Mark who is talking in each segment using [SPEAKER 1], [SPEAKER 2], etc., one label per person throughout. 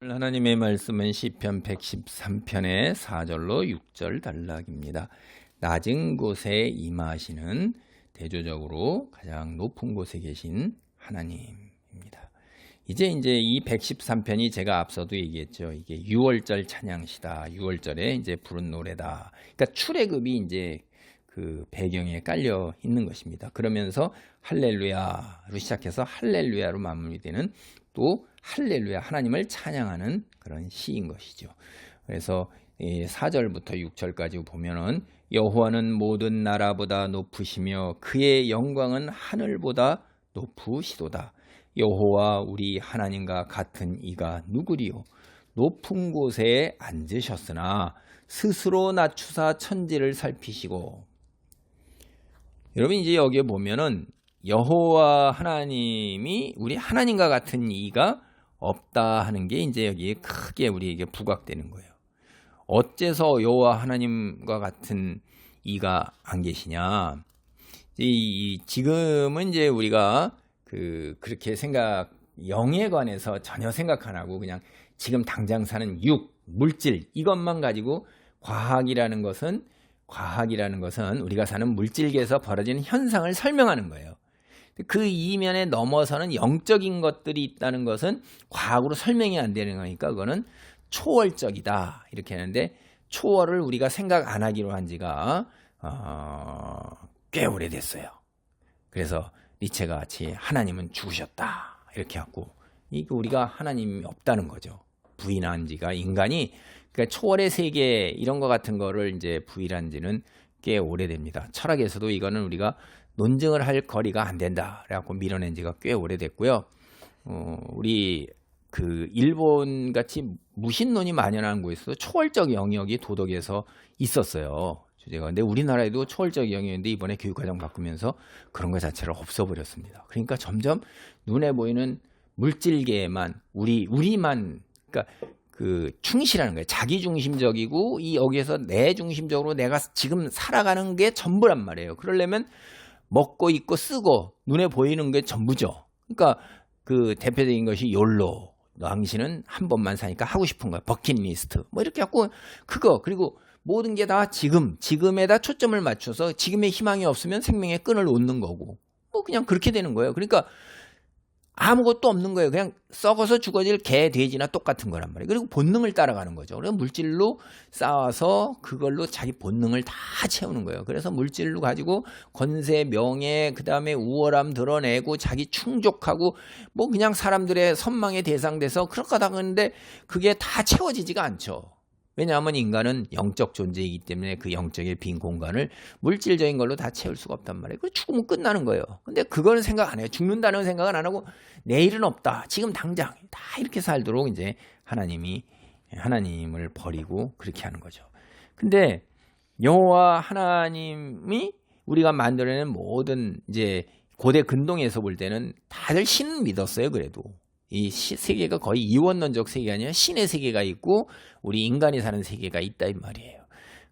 [SPEAKER 1] 하나님의 말씀은 시편 113편의 4절로 6절 단락입니다. 낮은 곳에 임하시는 대조적으로 가장 높은 곳에 계신 하나님입니다. 이제 이 113편이 제가 앞서도 얘기했죠. 이게 6월절 찬양시다. 6월절에 이제 부른 노래다. 그러니까 출애굽이 이제 그 배경에 깔려 있는 것입니다. 그러면서 할렐루야로 시작해서 할렐루야로 마무리되는 또 할렐루야 하나님을 찬양하는 그런 시인 것이죠. 그래서 4절부터 6절까지 보면은 여호와는 모든 나라보다 높으시며 그의 영광은 하늘보다 높으시도다. 여호와 우리 하나님과 같은 이가 누구리요? 높은 곳에 앉으셨으나 스스로 낮추사 천지를 살피시고. 여러분 이제 여기에 보면은 여호와 하나님이 우리 하나님과 같은 이가 없다 하는 게 이제 여기에 크게 우리에게 부각되는 거예요. 어째서 여호와 하나님과 같은 이가 안 계시냐? 지금은 이제 우리가 그렇게 영에 관해서 전혀 생각 안 하고 그냥 지금 당장 사는 물질 이것만 가지고 과학이라는 것은 우리가 사는 물질계에서 벌어지는 현상을 설명하는 거예요. 그 이면에 넘어서는 영적인 것들이 있다는 것은 과학으로 설명이 안 되는 거니까 그거는 초월적이다 이렇게 하는데, 초월을 우리가 생각 안 하기로 한 지가 꽤 오래됐어요. 그래서 니체가 같이 하나님은 죽으셨다 이렇게 하고, 우리가 하나님이 없다는 거죠. 부인한 지가 인간이, 그러니까 초월의 세계 이런 것 같은 거를 이제 부인한 지는 꽤 오래됩니다. 철학에서도 이거는 우리가 논증을 할 거리가 안 된다 그래갖고 밀어낸 지가 꽤 오래됐고요. 우리 일본 같이 무신론이 만연한 곳에서 초월적 영역이 도덕에서 있었어요. 주제가. 근데 우리나라에도 초월적 영역인데 이번에 교육과정 바꾸면서 그런 것 자체를 없어버렸습니다. 그러니까 점점 눈에 보이는 물질계에만 우리만 그러니까 충실하는 거예요. 자기 중심적이고 여기에서 내 중심적으로 내가 지금 살아가는 게 전부란 말이에요. 그러려면 먹고 입고 쓰고 눈에 보이는 게 전부죠. 그러니까 대표적인 것이 욜로. 당신은 한 번만 사니까 하고 싶은 거야. 버킷리스트. 뭐 이렇게 갖고 그리고 모든 게 다 지금에다 초점을 맞춰서 지금의 희망이 없으면 생명의 끈을 놓는 거고. 뭐 그냥 그렇게 되는 거예요. 그러니까 아무것도 없는 거예요. 그냥 썩어서 죽어질 개, 돼지나 똑같은 거란 말이에요. 그리고 본능을 따라가는 거죠. 그래서 물질로 쌓아서 그걸로 자기 본능을 다 채우는 거예요. 그래서 물질로 가지고 권세, 명예, 그 다음에 우월함 드러내고 자기 충족하고 뭐 그냥 사람들의 선망의 대상 돼서 그렇게 하다가는데 그게 다 채워지지가 않죠. 왜냐하면 인간은 영적 존재이기 때문에 그 영적의 빈 공간을 물질적인 걸로 다 채울 수가 없단 말이에요. 그 죽으면 끝나는 거예요. 근데 그거는 생각 안 해요. 죽는다는 생각은 안 하고 내일은 없다. 지금 당장 다 이렇게 살도록 이제 하나님을 버리고 그렇게 하는 거죠. 근데 여호와 하나님이 우리가 만들어낸 모든 이제 고대 근동에서 볼 때는 다들 신 믿었어요. 그래도. 이 세계가 거의 이원론적 세계가 아니라 신의 세계가 있고 우리 인간이 사는 세계가 있다 이 말이에요.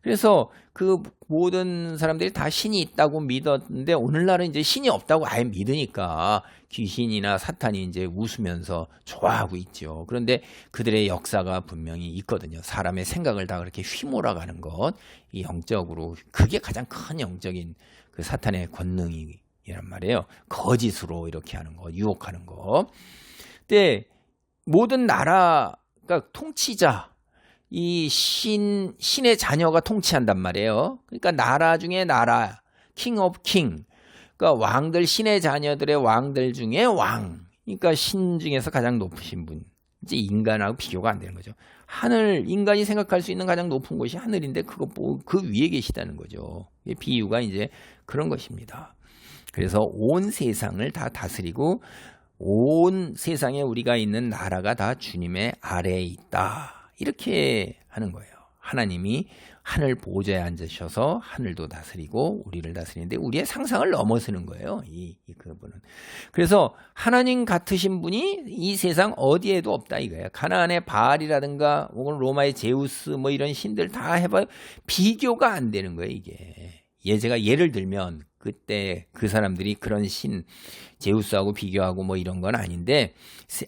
[SPEAKER 1] 그래서 그 모든 사람들이 다 신이 있다고 믿었는데 오늘날은 이제 신이 없다고 아예 믿으니까 귀신이나 사탄이 이제 웃으면서 좋아하고 있죠. 그런데 그들의 역사가 분명히 있거든요. 사람의 생각을 다 그렇게 휘몰아가는 것, 이 영적으로 그게 가장 큰 영적인 그 사탄의 권능이란 말이에요. 거짓으로 이렇게 하는 거, 유혹하는 거. 때 모든 나라, 그러니까 통치자, 이 신의 자녀가 통치한단 말이에요. 그러니까 나라 중에 나라, king of king, 그러니까 왕들, 신의 자녀들의 왕들 중에 왕, 그러니까 신 중에서 가장 높으신 분. 이제 인간하고 비교가 안 되는 거죠. 인간이 생각할 수 있는 가장 높은 곳이 하늘인데 그 위에 계시다는 거죠. 비유가 이제 그런 것입니다. 그래서 온 세상을 다 다스리고 온 세상에 우리가 있는 나라가 다 주님의 아래에 있다. 이렇게 하는 거예요. 하나님이 하늘 보좌에 앉으셔서 하늘도 다스리고 우리를 다스리는데 우리의 상상을 넘어서는 거예요. 그분은. 그래서 하나님 같으신 분이 이 세상 어디에도 없다 이거예요. 가나안의 바알이라든가 혹은 로마의 제우스 뭐 이런 신들 다 해봐요. 비교가 안 되는 거예요. 이게. 제가 예를 들면 그때 그 사람들이 그런 신 제우스하고 비교하고 뭐 이런 건 아닌데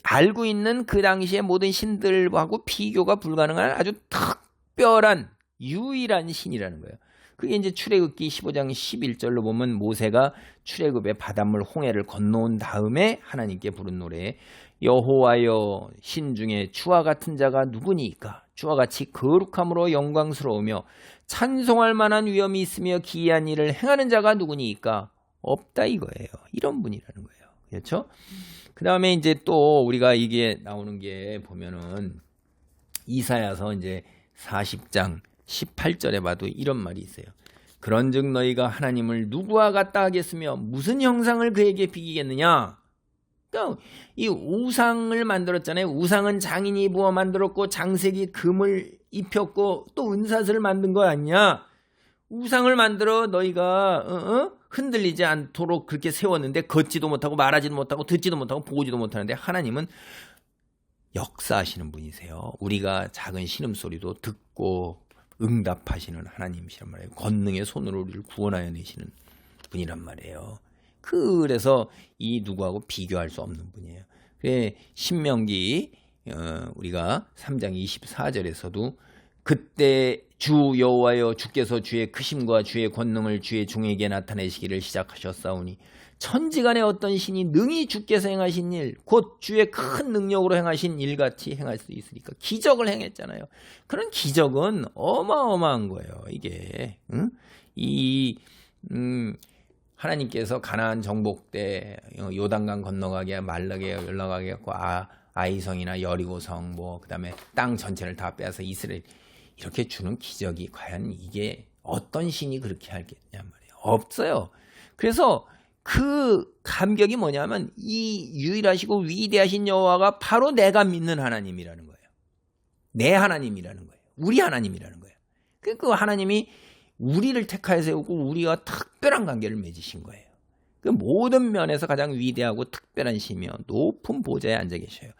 [SPEAKER 1] 알고 있는 그 당시의 모든 신들하고 비교가 불가능한 아주 특별한 유일한 신이라는 거예요. 그게 이제 출애굽기 15장 11절로 보면 모세가 출애굽의 바닷물 홍해를 건너온 다음에 하나님께 부른 노래 여호와여 신 중에 주와 같은 자가 누구니까 주와 같이 거룩함으로 영광스러우며 찬송할 만한 위엄이 있으며 기이한 일을 행하는 자가 누구니까 없다 이거예요. 이런 분이라는 거예요. 그렇죠? 그 다음에 이제 또 우리가 이게 나오는 게 보면은 이사야서 이제 40장 18절에 봐도 이런 말이 있어요. 그런즉 너희가 하나님을 누구와 같다 하겠으며 무슨 형상을 그에게 비기겠느냐? 그러니까 이 우상을 만들었잖아요. 우상은 장인이 부어 만들었고 장색이 금을 입혔고 또 은사슬을 만든 거 아니냐? 우상을 만들어 너희가 흔들리지 않도록 그렇게 세웠는데 걷지도 못하고 말하지도 못하고 듣지도 못하고 보지도 못하는데 하나님은 역사하시는 분이세요. 우리가 작은 신음소리도 듣고 응답하시는 하나님이시란 말이에요. 권능의 손으로 우리를 구원하여 내시는 분이란 말이에요. 그래서 이 누구하고 비교할 수 없는 분이에요. 그래 신명기 우리가 3장 24절에서도 그때 주 여호와여 주께서 주의 크심과 주의 권능을 주의 종에게 나타내시기를 시작하셨사오니 천지간에 어떤 신이 능히 주께서 행하신 일 곧 주의 큰 능력으로 행하신 일같이 행할 수 있으니까 기적을 행했잖아요. 그런 기적은 어마어마한 거예요. 이게 하나님께서 가나안 정복 때 요단강 건너가게 말라게 연락하게 했고 아이성이나 여리고성 뭐 그다음에 땅 전체를 다 빼앗아 이스라엘 이렇게 주는 기적이 과연 이게 어떤 신이 그렇게 하겠냐 말이에요. 없어요. 그래서 그 감격이 뭐냐면 이 유일하시고 위대하신 여호와가 바로 내가 믿는 하나님이라는 거예요. 내 하나님이라는 거예요. 우리 하나님이라는 거예요. 그 하나님이 우리를 택하여 세우고 우리와 특별한 관계를 맺으신 거예요. 그 모든 면에서 가장 위대하고 특별한 신이며 높은 보좌에 앉아 계셔요.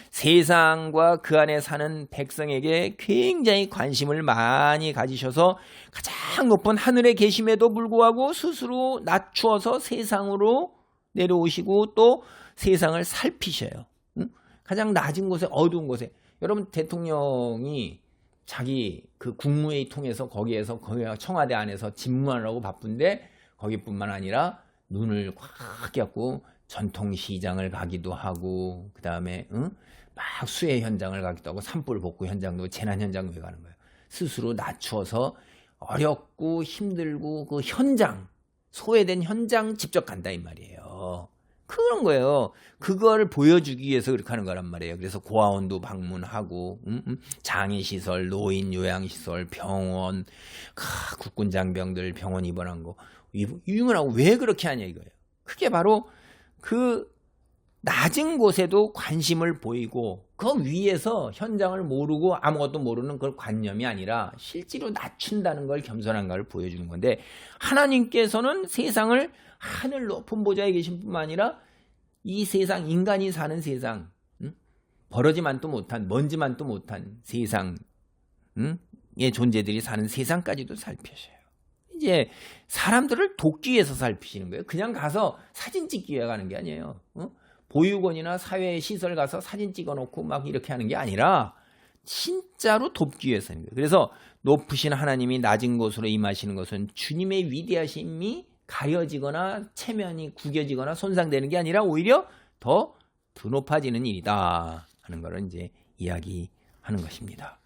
[SPEAKER 1] 세상과 그 안에 사는 백성에게 굉장히 관심을 많이 가지셔서 가장 높은 하늘에 계심에도 불구하고 스스로 낮추어서 세상으로 내려오시고 또 세상을 살피셔요. 가장 낮은 곳에 어두운 곳에 여러분 대통령이 자기 그 국무회의 통해서 거기에서 청와대 안에서 집무하느라고 바쁜데 거기뿐만 아니라 눈을 꽉 껴고 전통시장을 가기도 하고 그 다음에 막 수해 현장을 가기도 하고 산불 복구 현장도 재난 현장도 가는 거예요. 스스로 낮추어서 어렵고 힘들고 그 현장 소외된 현장 직접 간다 이 말이에요. 그런 거예요. 그걸 보여주기 위해서 그렇게 하는 거란 말이에요. 그래서 고아원도 방문하고 장애시설, 노인 요양시설, 병원, 국군 장병들 병원 입원한 거 유문하고 왜 그렇게 하냐 이거예요. 그게 바로 그 낮은 곳에도 관심을 보이고 그 위에서 현장을 모르고 아무것도 모르는 그런 관념이 아니라 실제로 낮춘다는 걸 겸손한 걸 보여주는 건데 하나님께서는 세상을 하늘 높은 보좌에 계신 뿐만 아니라 이 세상 인간이 사는 세상 버러지만도 못한 먼지만도 못한 세상의 존재들이 사는 세상까지도 살피셔요. 이제 사람들을 돕기 위해서 살피시는 거예요. 그냥 가서 사진 찍기 위해 가는 게 아니에요. 보육원이나 사회시설 가서 사진 찍어놓고 막 이렇게 하는 게 아니라 진짜로 돕기 위해서 하는 거예요. 그래서 높으신 하나님이 낮은 곳으로 임하시는 것은 주님의 위대하심이 가려지거나 체면이 구겨지거나 손상되는 게 아니라 오히려 더 드높아지는 일이다 하는 것을 이제 이야기하는 것입니다.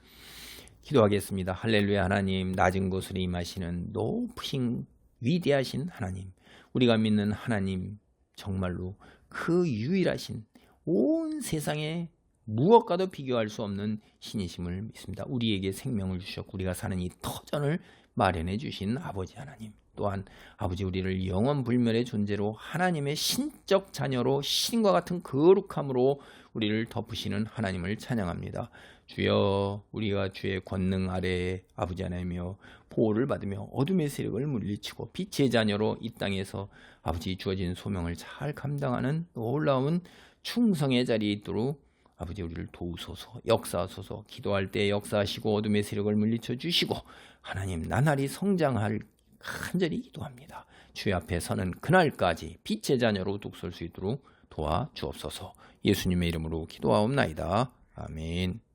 [SPEAKER 1] 기도하겠습니다. 할렐루야. 하나님, 낮은 곳으로 임하시는 높으신 위대하신 하나님, 우리가 믿는 하나님, 정말로 그 유일하신 온 세상에 무엇과도 비교할 수 없는 신이심을 믿습니다. 우리에게 생명을 주셨고 우리가 사는 이 터전을 마련해 주신 아버지 하나님, 또한 아버지 우리를 영원불멸의 존재로 하나님의 신적 자녀로 신과 같은 거룩함으로 우리를 덮으시는 하나님을 찬양합니다. 주여, 우리가 주의 권능 아래에 아버지 하나님이여 보호를 받으며 어둠의 세력을 물리치고 빛의 자녀로 이 땅에서 아버지 주어진 소명을 잘 감당하는 놀라운 충성의 자리에 있도록 아버지 우리를 도우소서, 역사하소서. 기도할 때 역사하시고 어둠의 세력을 물리쳐 주시고 하나님 나날이 성장할 간절히 기도합니다. 주의 앞에 서는 그날까지 빛의 자녀로 우뚝 설 수 있도록 도와주옵소서. 예수님의 이름으로 기도하옵나이다. 아멘.